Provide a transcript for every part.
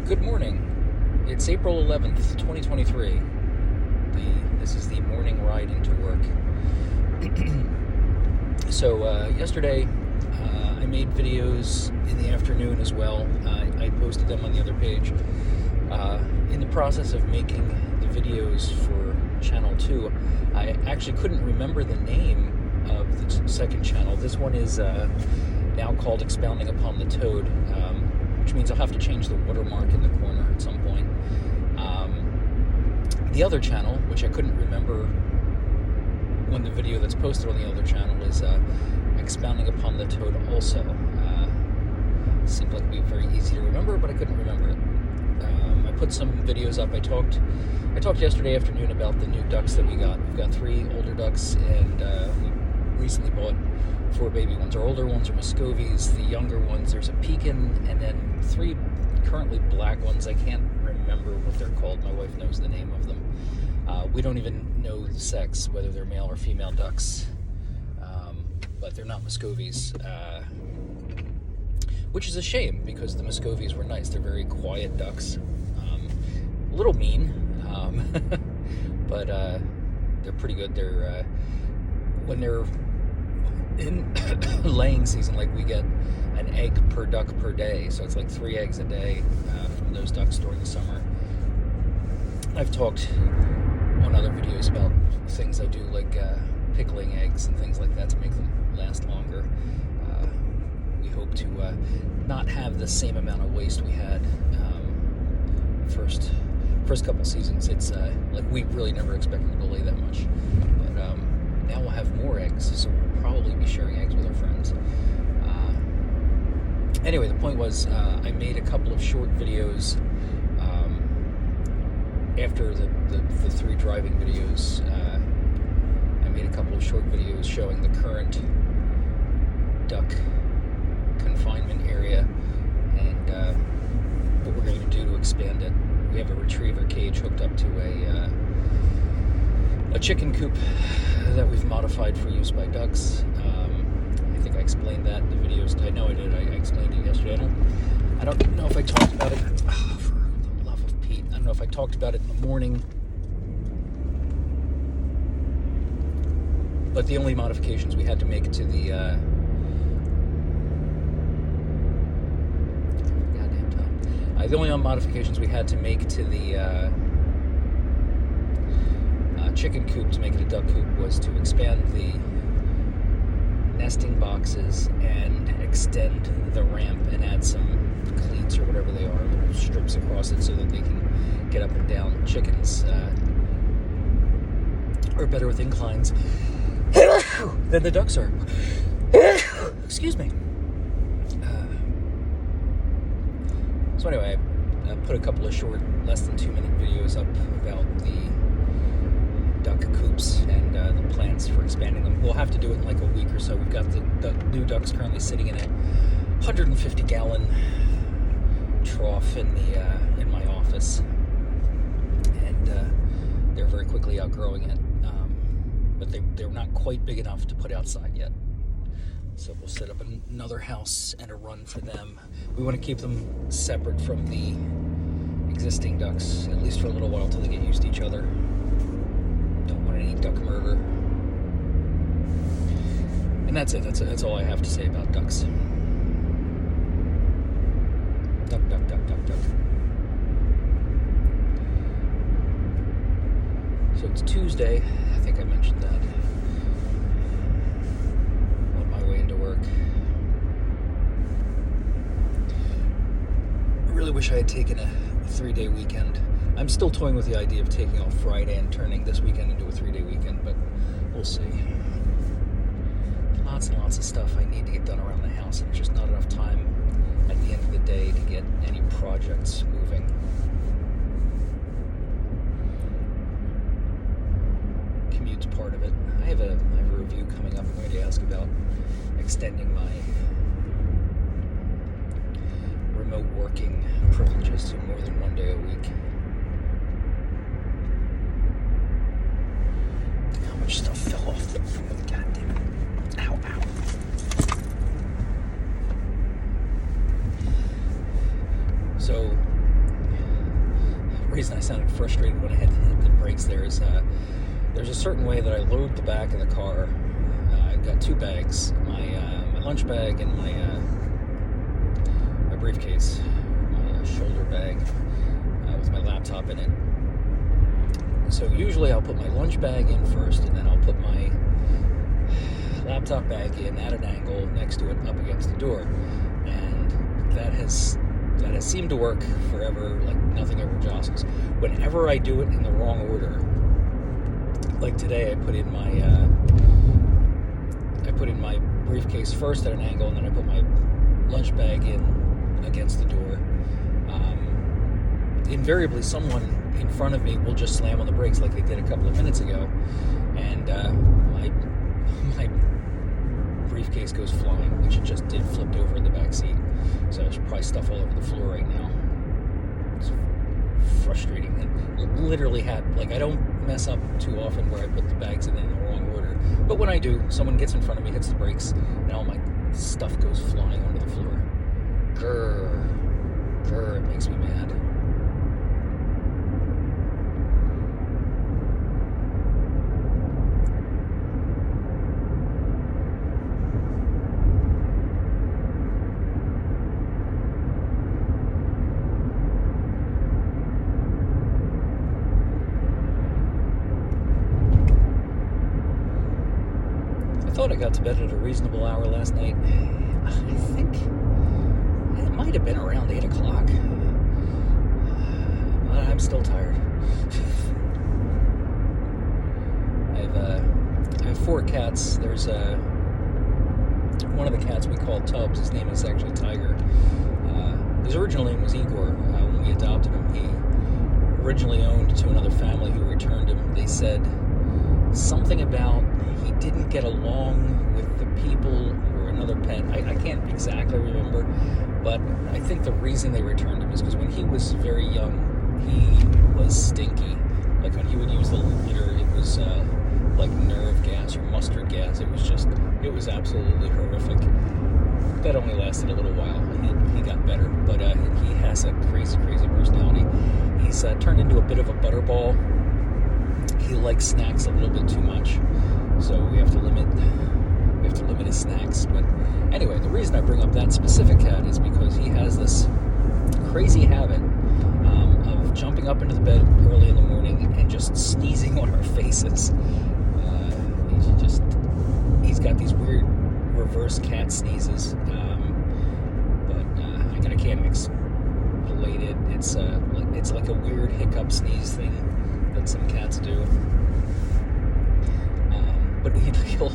Good morning. It's April 11th, 2023. This is the morning ride into work. Yesterday I made videos in the afternoon as well. I posted them on the other page. In the process of making the videos for Channel 2, I actually couldn't remember the name of the second channel. This one is now called Expounding Upon the Toad, which means I'll have to change the watermark in the corner at some point. The other channel, which I couldn't remember when the video that's posted on the other channel, is Expounding Upon the Toad also. Seemed like it would be very easy to remember, but I couldn't remember it. I put some videos up. I talked yesterday afternoon about the new ducks that we got. We've got 3 older ducks, and we recently bought 4 baby ones. Our older ones are Muscovies. The younger ones, there's a Pekin, and then 3 currently black ones. I can't remember what they're called. My wife knows the name of them. We don't even know the sex, whether they're male or female ducks, but they're not Muscovies, which is a shame because the Muscovies were nice. They're very quiet ducks, a little mean, but they're pretty good. They're when they're in laying season, like, we get an egg per duck per day, so it's like 3 eggs a day from those ducks during the summer. I've talked on other videos about things I do, like pickling eggs and things like that to make them last longer. We hope to not have the same amount of waste we had first couple seasons. It's like, we really never expected them to lay that much, but now we'll have more eggs, so we'll probably be sharing eggs with our friends. Anyway, the point was, I made a couple of short videos after the 3 driving videos. I made a couple of short videos showing the current duck confinement area and what we're going to do to expand it. We have a retriever cage hooked up to a chicken coop that we've modified for use by ducks. I think I explained that in the videos. I know I did. I explained it yesterday. I don't know if I talked about it. Oh, for the love of Pete. I don't know if I talked about it in the morning. But the only modifications we had to make to the the only modifications we had to make to the chicken coop to make it a duck coop was to expand the nesting boxes and extend the ramp and add some cleats or whatever they are, little strips across it, so that they can get up and down. Chickens are better with inclines than the ducks are. Excuse me. So anyway, I put a couple of short, less than 2-minute videos up about the duck coops and the plans for expanding them. We'll have to do it in like a week or so. We've got the new ducks currently sitting in a 150-gallon trough in my office, and they're very quickly outgrowing it. But they're not quite big enough to put outside yet. So we'll set up another house and a run for them. We want to keep them separate from the existing ducks, at least for a little while, until they get used to each other. Don't want any duck murder. And that's it. That's all I have to say about ducks. Duck, duck, duck, duck, duck. So it's Tuesday. I think I mentioned that. On my way into work. I really wish I had taken a 3-day weekend. I'm still toying with the idea of taking off Friday and turning this weekend into a 3-day weekend, but we'll see. Lots and lots of stuff I need to get done around the house, and there's just not enough time at the end of the day to get any projects moving. Commute's part of it. I have a review coming up. I'm going to ask about extending my remote working privileges to more than 1 day a week. How much stuff fell off the... God damn it. Ow, ow. So reason I sounded frustrated when I had to hit the brakes there is there's a certain way that I load the back of the car. I've got two bags, my lunch bag and my briefcase, my shoulder bag with my laptop in it. So usually I'll put my lunch bag in first, and then I'll put my laptop bag in at an angle next to it, up against the door, and that has seemed to work forever. Like nothing ever jostles. Whenever I do it in the wrong order, like today, I put in my briefcase first at an angle, and then I put my lunch bag in against the door. Invariably, someone in front of me will just slam on the brakes like they did a couple of minutes ago, and my briefcase goes flying, which it just did, flipped over in the back seat. So there's probably stuff all over the floor right now. It's frustrating. It literally I don't mess up too often where I put the bags in the wrong order. But when I do, someone gets in front of me, hits the brakes, and all my stuff goes flying onto the floor. Grr, it makes me mad. I thought I got to bed at a reasonable hour last night. I think it might have been around 8 o'clock. I'm still tired. I have 4 cats. There's one of the cats we call Tubbs. His name is actually Tiger. His original name was Igor. When we adopted him, he originally owned to another family who returned him. They said something about he didn't get along with the people or another pet. I can't exactly remember, but I think the reason they returned him is because when he was very young, he was stinky. Like when he would use the litter, it was like nerve gas or mustard gas. It was absolutely horrific. That only lasted a little while. He got better, but he has a crazy personality. He's turned into a bit of a butterball. He likes snacks a little bit too much, so we have to limit his snacks. But anyway, the reason I bring up that specific cat is because he has this crazy habit of jumping up into the bed early in the morning and just sneezing on our faces. He's got these weird reverse cat sneezes, but I can't explain it. It's like a weird hiccup sneeze thing that some cats do. But he'll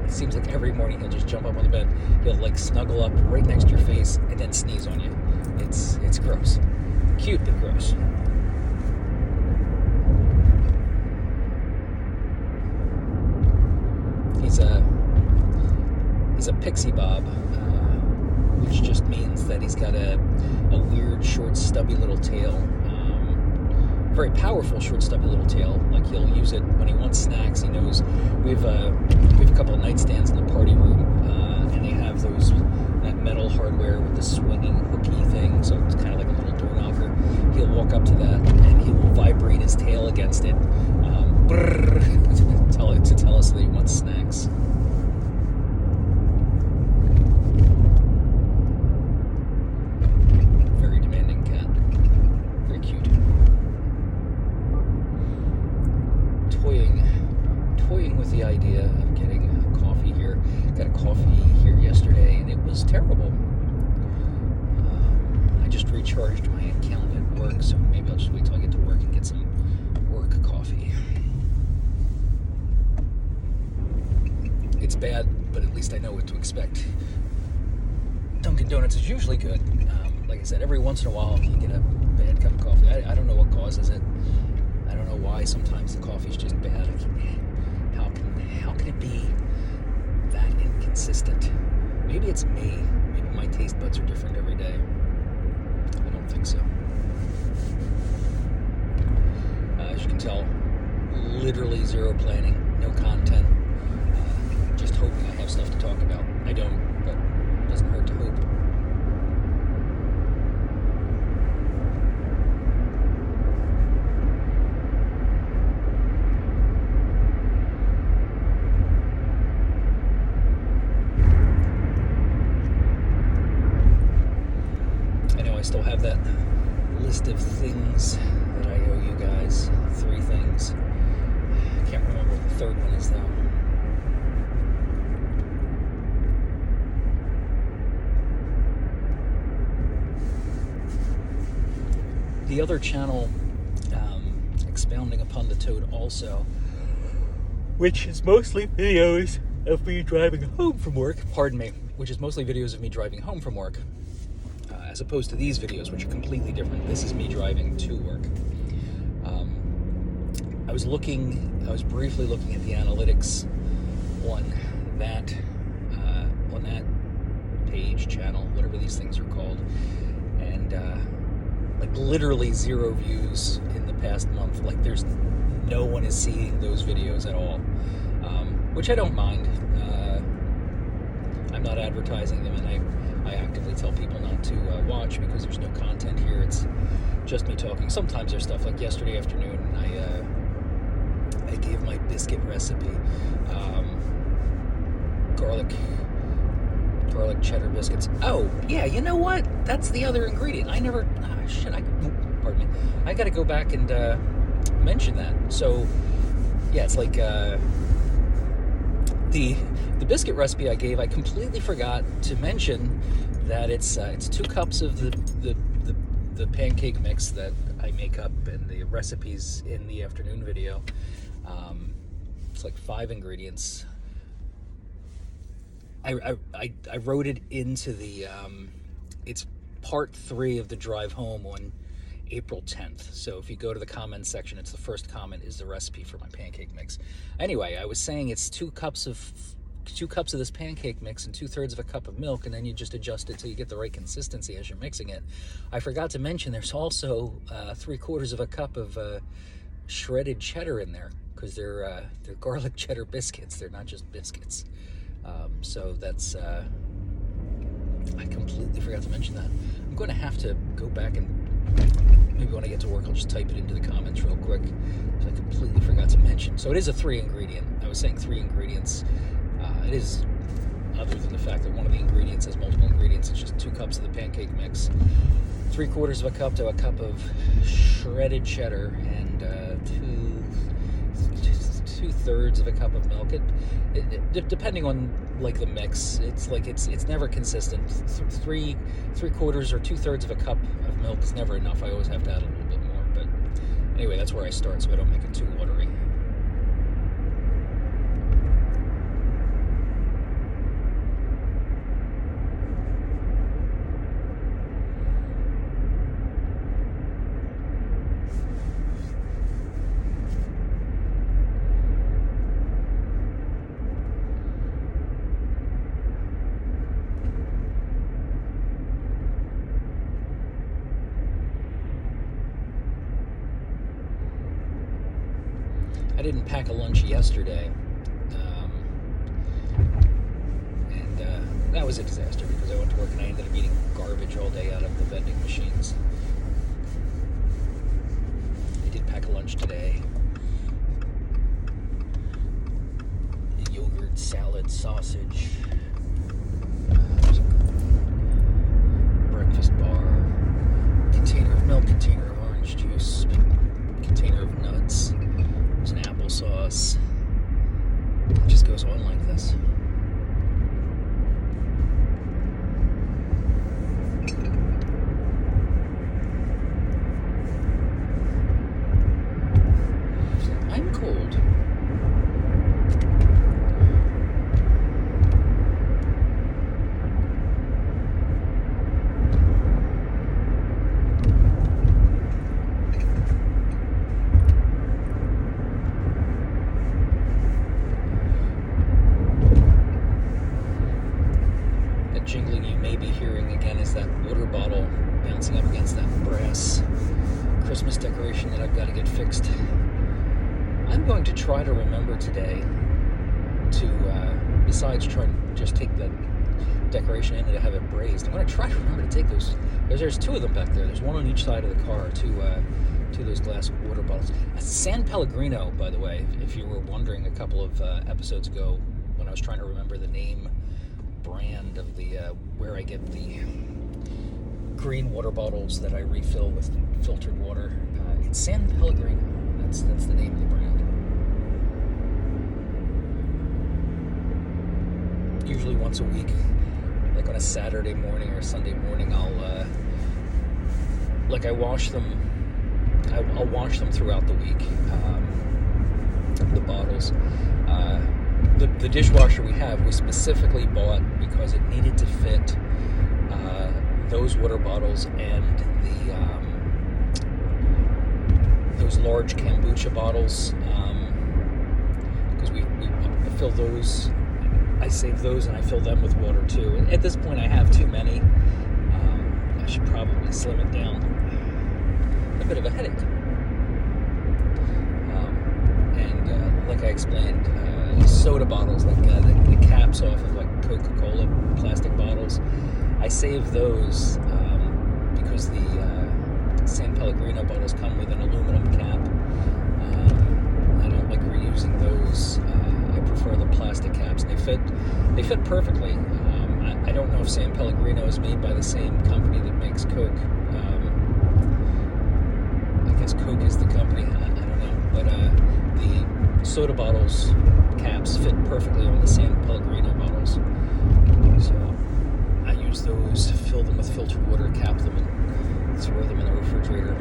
it seems like every morning he'll just jump up on the bed. He'll snuggle up right next to your face and then sneeze on you. It's gross. Cute but gross. He's a pixie bob, which just means that he's got a weird, short, stubby little tail. Very powerful, short, stubby little tail. Like he'll use it when he wants snacks. He knows we have a couple of nightstands in the party room, and they have that metal hardware with the swinging hooky thing. So it's kind of like a little door knocker. He'll walk up to that and he will vibrate his tail against it, to tell us that he wants snacks. Very demanding cat. Very cute. Toying with the idea of getting coffee here. Got a coffee here yesterday and it was terrible. I just recharged my account at work, so maybe I'll just wait till I get to work and get some work coffee. It's bad, but at least I know what to expect. Dunkin' Donuts is usually good. Like I said, every once in a while you get a bad cup of coffee. I don't know what causes it. I don't know why sometimes the coffee's just bad. How can it be that inconsistent? Maybe it's me. Maybe my taste buds are different every day. I don't think so. As you can tell, literally zero planning, no content. Just hoping I have stuff to talk about. I don't, but it doesn't hurt to hope. still have that list of things that I owe you guys. 3 things. I can't remember what the third one is, though. The other channel, Expounding Upon the Toad also, which is mostly videos of me driving home from work, which is mostly videos of me driving home from work, as opposed to these videos, which are completely different. This is me driving to work. I was briefly looking at the analytics on that page, channel, whatever these things are called, and like literally 0 views in the past month. Like there's no one is seeing those videos at all, which I don't mind. I'm not advertising them, and I actively tell people not to watch because there's no content here. It's just me talking. Sometimes there's stuff like yesterday afternoon. I gave my biscuit recipe, garlic cheddar biscuits. Oh yeah, you know what? That's the other ingredient. I got to go back and mention that. So yeah, it's like the biscuit recipe I gave. I completely forgot to mention that it's 2 cups of the pancake mix that I make up, and the recipes in the afternoon video. It's like 5 ingredients. I wrote it into the it's part 3 of the drive home on April 10th. So if you go to the comments section, it's the first comment is the recipe for my pancake mix. Anyway, I was saying it's 2 cups of this pancake mix and 2/3 of a cup of milk, and then you just adjust it till you get the right consistency as you're mixing it. I forgot to mention there's also 3/4 of a cup of shredded cheddar in there, because they're garlic cheddar biscuits. They're not just biscuits. So that's I completely forgot to mention that. I'm going to have to go back and maybe when I get to work I'll just type it into the comments real quick, because I completely forgot to mention. So it is a 3 ingredient. I was saying 3 ingredients. It is, other than the fact that one of the ingredients has multiple ingredients, it's just 2 cups of the pancake mix, 3/4 of a cup to a cup of shredded cheddar, and 2/3 of a cup of milk. It depending on like the mix, it's never consistent. 3/4 or 2/3 of a cup of milk is never enough. I always have to add a little bit more. But anyway, that's where I start, so I don't make it too watery. I didn't pack a lunch yesterday, and that was a disaster because I went to work and I ended up eating garbage all day out of the vending machines. I did pack a lunch today. Yogurt, salad, sausage, breakfast bar, container of milk, container of orange juice, container of nuts. There's an applesauce. It just goes on like this. I'm cold. Jingling you may be hearing again is that water bottle bouncing up against that brass Christmas decoration that I've got to get fixed. I'm going to try to remember today to, besides trying to just take that decoration in and to have it brazed, I'm going to try to remember to take those. There's 2 of them back there. There's one on each side of the car, 2 of those glass water bottles. San Pellegrino, by the way, if you were wondering a couple of episodes ago when I was trying to remember the name brand of the where I get the green water bottles that I refill with filtered water. It's San Pellegrino. That's the name of the brand. Usually once a week, like on a Saturday morning or Sunday morning, I'll wash them. I'll wash them throughout the week. The bottles. The dishwasher we specifically bought because it needed to fit those water bottles and those large kombucha bottles, because we fill those. I save those and I fill them with water too. At this point, I have too many. I should probably slim it down. A bit of a headache. And like I explained, soda bottles, like the caps off of like Coca-Cola plastic bottles, I save those because the San Pellegrino bottles come with an aluminum cap. I don't like reusing those. I prefer the plastic caps. They fit perfectly. I don't know if San Pellegrino is made by the same company that makes Coke. I guess Coke is the company. I don't know, but the soda bottles caps fit perfectly on the San Pellegrino bottles. So I use those, fill them with filtered water, cap them, and throw them in the refrigerator.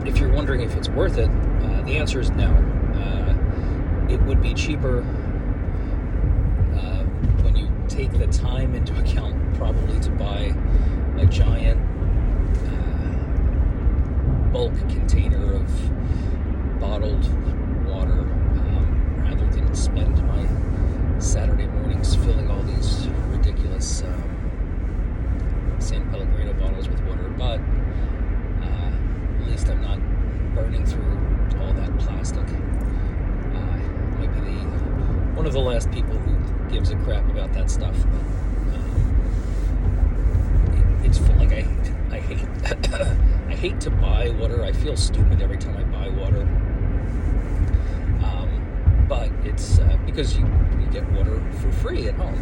If you're wondering if it's worth it, the answer is no. It would be cheaper when you take the time into account, probably to buy a giant bulk container of bottled water, rather than spend my Saturday mornings filling all these ridiculous San Pellegrino bottles with water. But at least I'm not burning through all that plastic. Might be one of the last people who gives a crap about that stuff. But it's like I hate I hate to buy water. I feel stupid every time I buy water. But it's because you get water for free at home,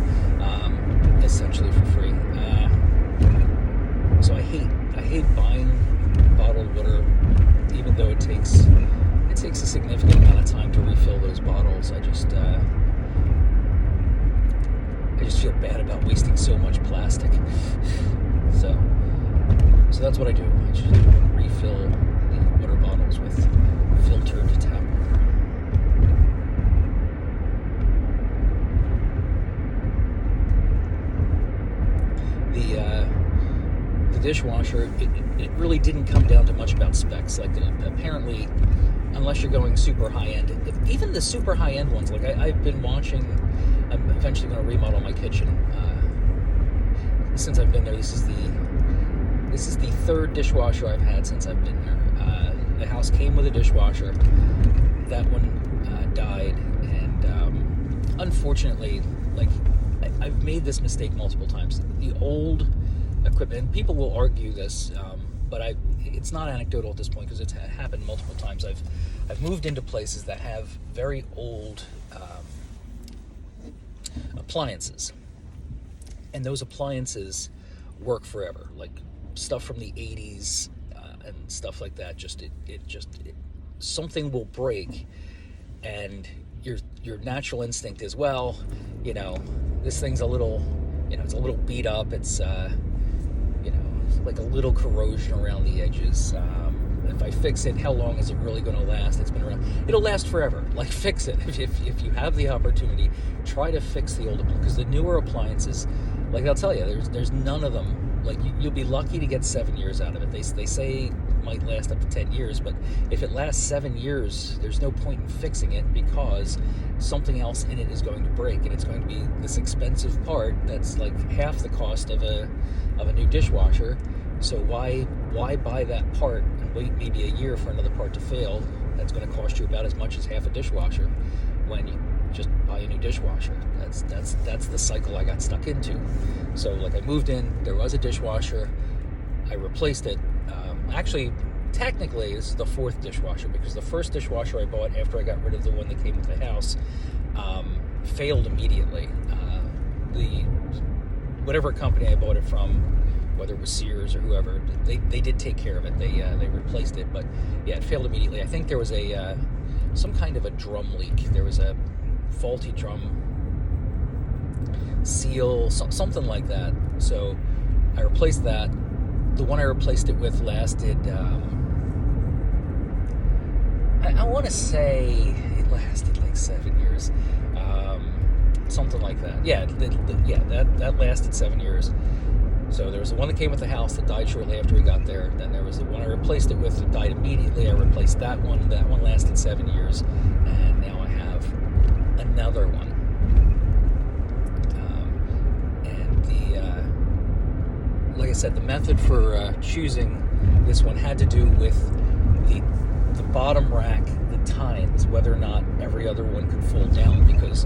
essentially for free. So I hate buying bottled water, even though it takes a significant amount of time to refill those bottles. I just feel bad about wasting so much plastic. So that's what I do. I just refill the water bottles with filtered tap water. The dishwasher, it really didn't come down to much about specs. Like, apparently, unless you're going super high-end, even the super high-end ones, like I've been watching, I'm eventually going to remodel my kitchen. Since I've been there, this is the third dishwasher I've had since I've been there. The house came with a dishwasher. That one died, and unfortunately, like, I've made this mistake multiple times. The old equipment, people will argue this, but it's not anecdotal at this point because it's happened multiple times. I've moved into places that have very old appliances, and those appliances work forever. Like stuff from the 80s and stuff like that. Something will break, and your natural instinct is, well, this thing's a little, it's a little beat up. It's like a little corrosion around the edges. If I fix it, how long is it really going to last? It's been around. It'll last forever. Like, fix it. If you have the opportunity, try to fix the older, because the newer appliances, like, I'll tell you, there's none of them. Like, you'll be lucky to get 7 years out of it. They say it might last up to 10 years, but if it lasts 7 years, there's no point in fixing it, because something else in it is going to break, and it's going to be this expensive part that's like half the cost of a new dishwasher. So why buy that part and wait maybe a year for another part to fail? That's going to cost you about as much as half a dishwasher when you just buy a new dishwasher. That's the cycle I got stuck into. So, like, I moved in, there was a dishwasher, I replaced it. Actually, technically, this is the fourth dishwasher, because the first dishwasher I bought after I got rid of the one that came with the house failed immediately. The whatever company I bought it from, whether it was Sears or whoever, they did take care of it. They replaced it, but yeah, it failed immediately. I think there was a some kind of a drum leak. There was a faulty drum seal, something like that. So I replaced that. The one I replaced it with lasted, I want to say it lasted like 7 years. Something like that. Yeah, that lasted 7 years. So there was the one that came with the house that died shortly after we got there. Then there was the one I replaced it with that died immediately. I replaced that one. That one lasted 7 years. And now I have another one. Like I said, the method for choosing this one had to do with the bottom rack, the tines, whether or not every other one could fold down, because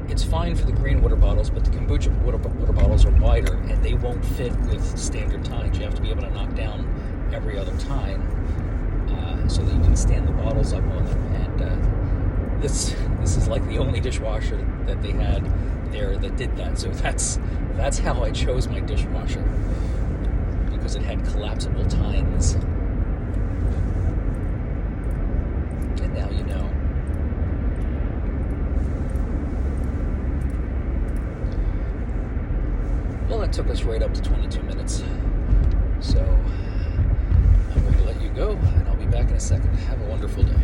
it's fine for the green water bottles, but the kombucha water bottles are wider and they won't fit with standard tines. You have to be able to knock down every other tine so that you can stand the bottles up on them. And this is like the only dishwasher that they had there that did that. So that's how I chose my dishwasher, because it had collapsible tines. And now you know. Well, that took us right up to 22 minutes. So I'm going to let you go, and I'll be back in a second. Have a wonderful day.